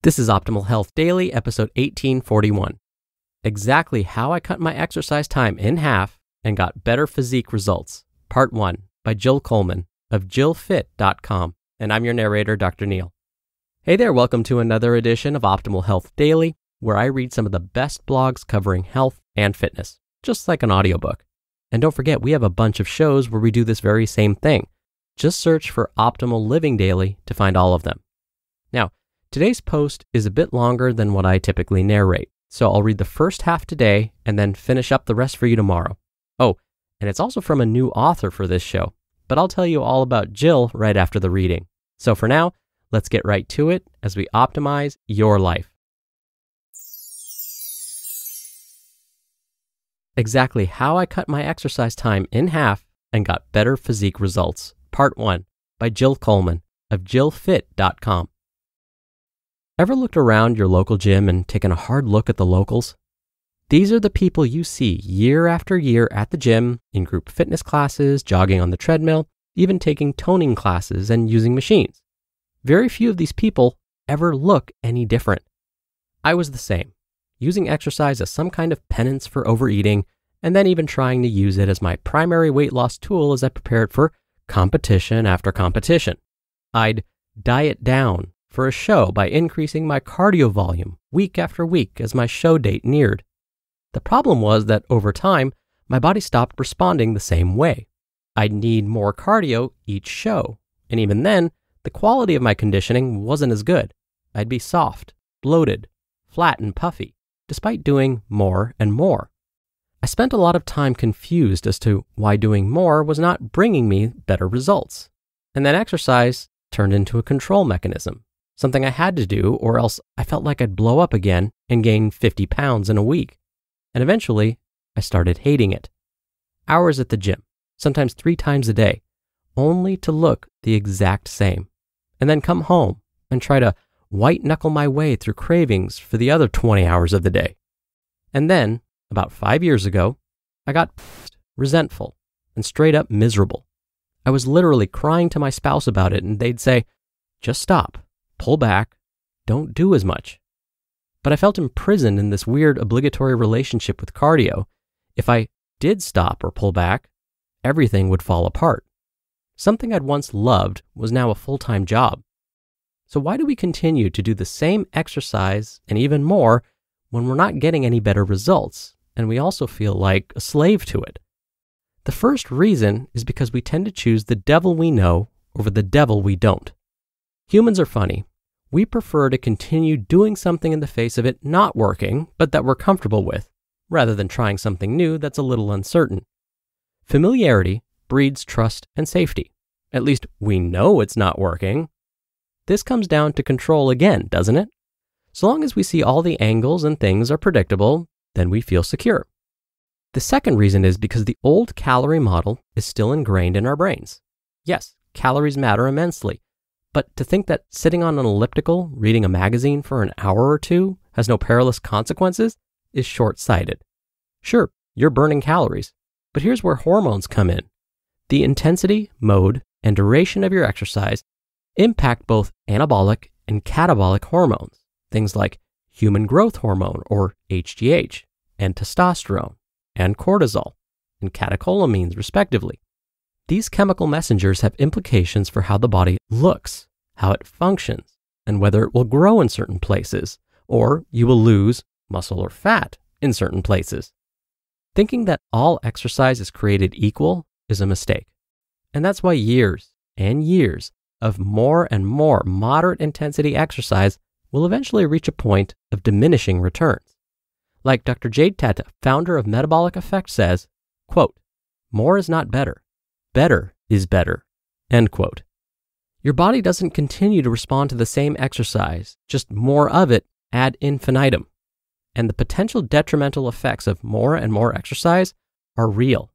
This is Optimal Health Daily, episode 1841. Exactly how I cut my exercise time in half and got better physique results. Part 1 by Jill Coleman of jillfit.com. And I'm your narrator, Dr. Neil. Hey there, welcome to another edition of Optimal Health Daily, where I read some of the best blogs covering health and fitness, just like an audiobook. And don't forget, we have a bunch of shows where we do this very same thing. Just search for Optimal Living Daily to find all of them. Now, today's post is a bit longer than what I typically narrate, so I'll read the first half today and then finish up the rest for you tomorrow. Oh, and it's also from a new author for this show, but I'll tell you all about Jill right after the reading. So for now, let's get right to it as we optimize your life. Exactly how I cut my exercise time in half and got better physique results. Part 1 by Jill Coleman of jillfit.com. Ever looked around your local gym and taken a hard look at the locals? These are the people you see year after year at the gym, in group fitness classes, jogging on the treadmill, even taking toning classes and using machines. Very few of these people ever look any different. I was the same, using exercise as some kind of penance for overeating, and then even trying to use it as my primary weight loss tool as I prepared for competition after competition. I'd diet down for a show by increasing my cardio volume week after week as my show date neared. The problem was that over time, my body stopped responding the same way. I'd need more cardio each show, and even then, the quality of my conditioning wasn't as good. I'd be soft, bloated, flat, and puffy, despite doing more and more. I spent a lot of time confused as to why doing more was not bringing me better results. And then exercise turned into a control mechanism. Something I had to do, or else I felt like I'd blow up again and gain 50 pounds in a week. And eventually, I started hating it. Hours at the gym, sometimes 3 times a day, only to look the exact same. And then come home and try to white-knuckle my way through cravings for the other 20 hours of the day. And then, about 5 years ago, I got resentful and straight up miserable. I was literally crying to my spouse about it, and they'd say, "Just stop. Pull back, don't do as much." But I felt imprisoned in this weird obligatory relationship with cardio. If I did stop or pull back, everything would fall apart. Something I'd once loved was now a full-time job. So why do we continue to do the same exercise and even more when we're not getting any better results, and we also feel like a slave to it? The first reason is because we tend to choose the devil we know over the devil we don't. Humans are funny. We prefer to continue doing something in the face of it not working, but that we're comfortable with, rather than trying something new that's a little uncertain. Familiarity breeds trust and safety. At least we know it's not working. This comes down to control again, doesn't it? So long as we see all the angles and things are predictable, then we feel secure. The second reason is because the old calorie model is still ingrained in our brains. Yes, calories matter immensely. But to think that sitting on an elliptical, reading a magazine for an hour or two has no perilous consequences is short-sighted. Sure, you're burning calories, but here's where hormones come in. The intensity, mode, and duration of your exercise impact both anabolic and catabolic hormones, things like human growth hormone, or HGH, and testosterone, and cortisol, and catecholamines, respectively. These chemical messengers have implications for how the body looks, how it functions, and whether it will grow in certain places, or you will lose muscle or fat in certain places. Thinking that all exercise is created equal is a mistake. And that's why years and years of more and more moderate intensity exercise will eventually reach a point of diminishing returns. Like Dr. Jade Tata, founder of Metabolic Effect, says, quote, "More is not better. Better is better," end quote. Your body doesn't continue to respond to the same exercise, just more of it ad infinitum. And the potential detrimental effects of more and more exercise are real.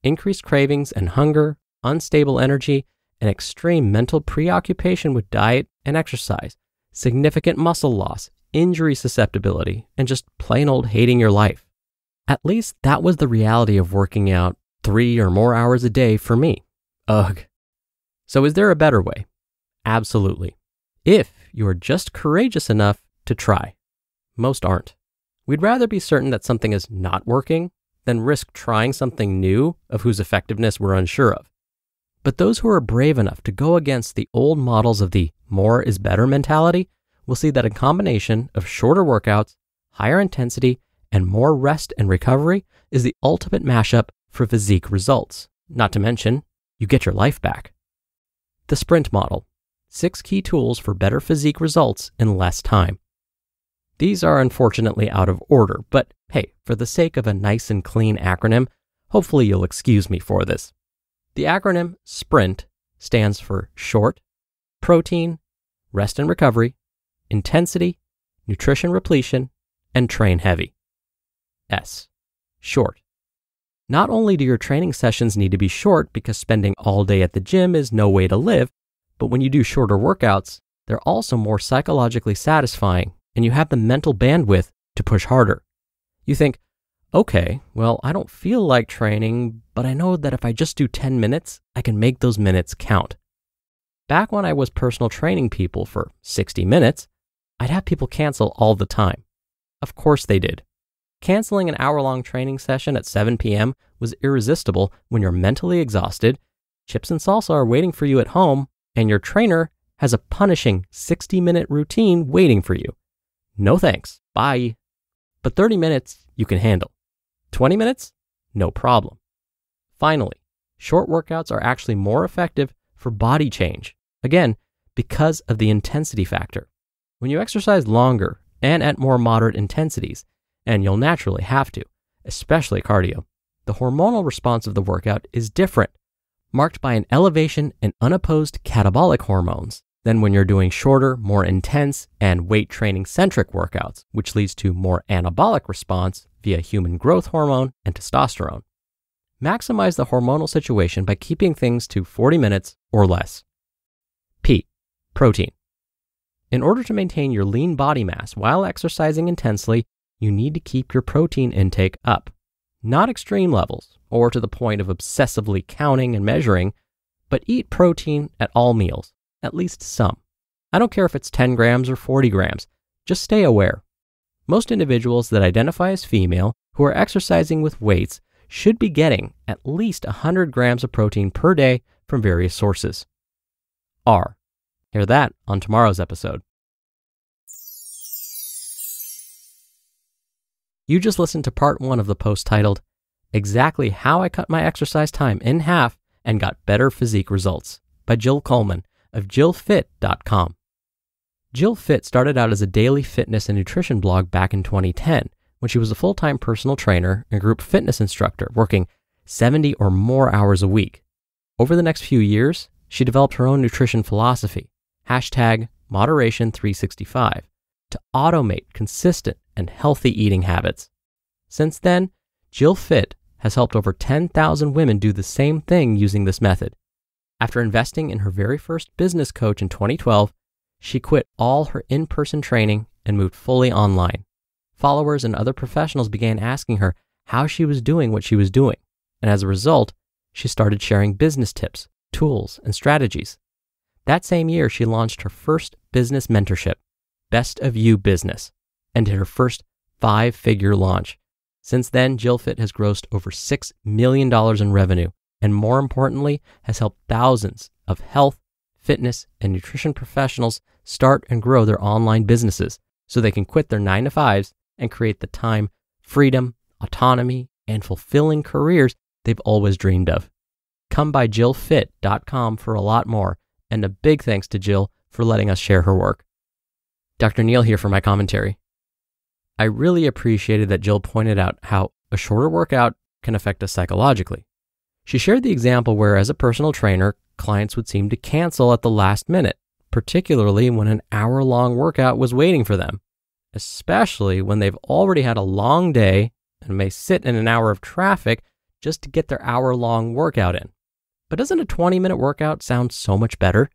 Increased cravings and hunger, unstable energy, and extreme mental preoccupation with diet and exercise, significant muscle loss, injury susceptibility, and just plain old hating your life. At least that was the reality of working out 3 or more hours a day for me. Ugh. So is there a better way? Absolutely. If you are just courageous enough to try. Most aren't. We'd rather be certain that something is not working than risk trying something new of whose effectiveness we're unsure of. But those who are brave enough to go against the old models of the more is better mentality will see that a combination of shorter workouts, higher intensity, and more rest and recovery is the ultimate mashup for physique results. Not to mention, you get your life back. The sprint model. 6 key tools for better physique results in less time. These are unfortunately out of order, but hey, for the sake of a nice and clean acronym, hopefully you'll excuse me for this. The acronym SPRINT stands for short, protein, rest and recovery, intensity, nutrition repletion, and train heavy. S. Short. Not only do your training sessions need to be short because spending all day at the gym is no way to live, but when you do shorter workouts, they're also more psychologically satisfying and you have the mental bandwidth to push harder. You think, okay, well, I don't feel like training, but I know that if I just do 10 minutes, I can make those minutes count. Back when I was personal training people for 60 minutes, I'd have people cancel all the time. Of course they did. Canceling an hour-long training session at 7 p.m. was irresistible when you're mentally exhausted, chips and salsa are waiting for you at home, and your trainer has a punishing 60-minute routine waiting for you. No thanks, bye. But 30 minutes you can handle. 20 minutes? No problem. Finally, short workouts are actually more effective for body change. Again, because of the intensity factor. When you exercise longer and at more moderate intensities, and you'll naturally have to, especially cardio, the hormonal response of the workout is different, marked by an elevation in unopposed catabolic hormones than when you're doing shorter, more intense, and weight training-centric workouts, which leads to more anabolic response via human growth hormone and testosterone. Maximize the hormonal situation by keeping things to 40 minutes or less. P. Protein. In order to maintain your lean body mass while exercising intensely, you need to keep your protein intake up. Not extreme levels, or to the point of obsessively counting and measuring, but eat protein at all meals, at least some. I don't care if it's 10 grams or 40 grams, just stay aware. Most individuals that identify as female who are exercising with weights should be getting at least 100 grams of protein per day from various sources. R. Hear that on tomorrow's episode. You just listened to part 1 of the post titled, Exactly How I Cut My Exercise Time in Half and Got Better Physique Results by Jill Coleman of JillFit.com. Jill Fit started out as a daily fitness and nutrition blog back in 2010 when she was a full-time personal trainer and group fitness instructor working 70 or more hours a week. Over the next few years, she developed her own nutrition philosophy, #Moderation365, to automate consistent and healthy eating habits. Since then, Jill Fit has helped over 10,000 women do the same thing using this method. After investing in her very first business coach in 2012, she quit all her in-person training and moved fully online. Followers and other professionals began asking her how she was doing what she was doing, and as a result, she started sharing business tips, tools, and strategies. That same year, she launched her first business mentorship, Best of You Business, and did her first 5-figure launch. Since then, Jill Fit has grossed over $6 million in revenue, and more importantly, has helped thousands of health, fitness, and nutrition professionals start and grow their online businesses so they can quit their 9-to-5s and create the time, freedom, autonomy, and fulfilling careers they've always dreamed of. Come by JillFit.com for a lot more, and a big thanks to Jill for letting us share her work. Dr. Neil here for my commentary. I really appreciated that Jill pointed out how a shorter workout can affect us psychologically. She shared the example where, as a personal trainer, clients would seem to cancel at the last minute, particularly when an hour-long workout was waiting for them, especially when they've already had a long day and may sit in an hour of traffic just to get their hour-long workout in. But doesn't a 20-minute workout sound so much better?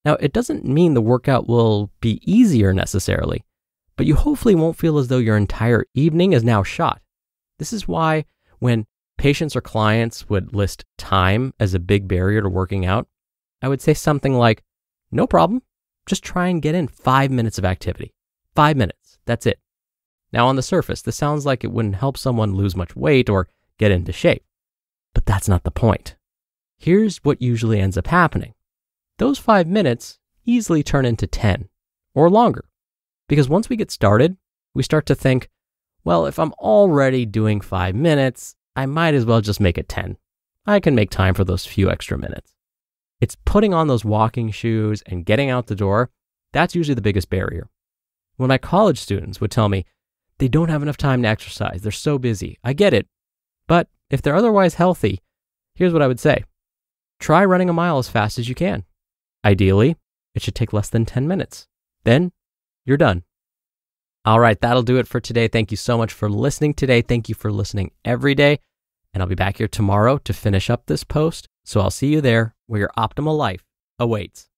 Now, it doesn't mean the workout will be easier necessarily, but you hopefully won't feel as though your entire evening is now shot. This is why when patients or clients would list time as a big barrier to working out, I would say something like, no problem, just try and get in 5 minutes of activity. 5 minutes, that's it. Now on the surface, this sounds like it wouldn't help someone lose much weight or get into shape. But that's not the point. Here's what usually ends up happening. Those 5 minutes easily turn into 10 or longer. Because once we get started, we start to think, well, if I'm already doing 5 minutes, I might as well just make it 10. I can make time for those few extra minutes. It's putting on those walking shoes and getting out the door. That's usually the biggest barrier. When my college students would tell me they don't have enough time to exercise, they're so busy. I get it. But if they're otherwise healthy, here's what I would say. Try running a mile as fast as you can. Ideally, it should take less than 10 minutes. Then you're done. All right, that'll do it for today. Thank you so much for listening today. Thank you for listening every day. And I'll be back here tomorrow to finish up this post. So I'll see you there where your optimal life awaits.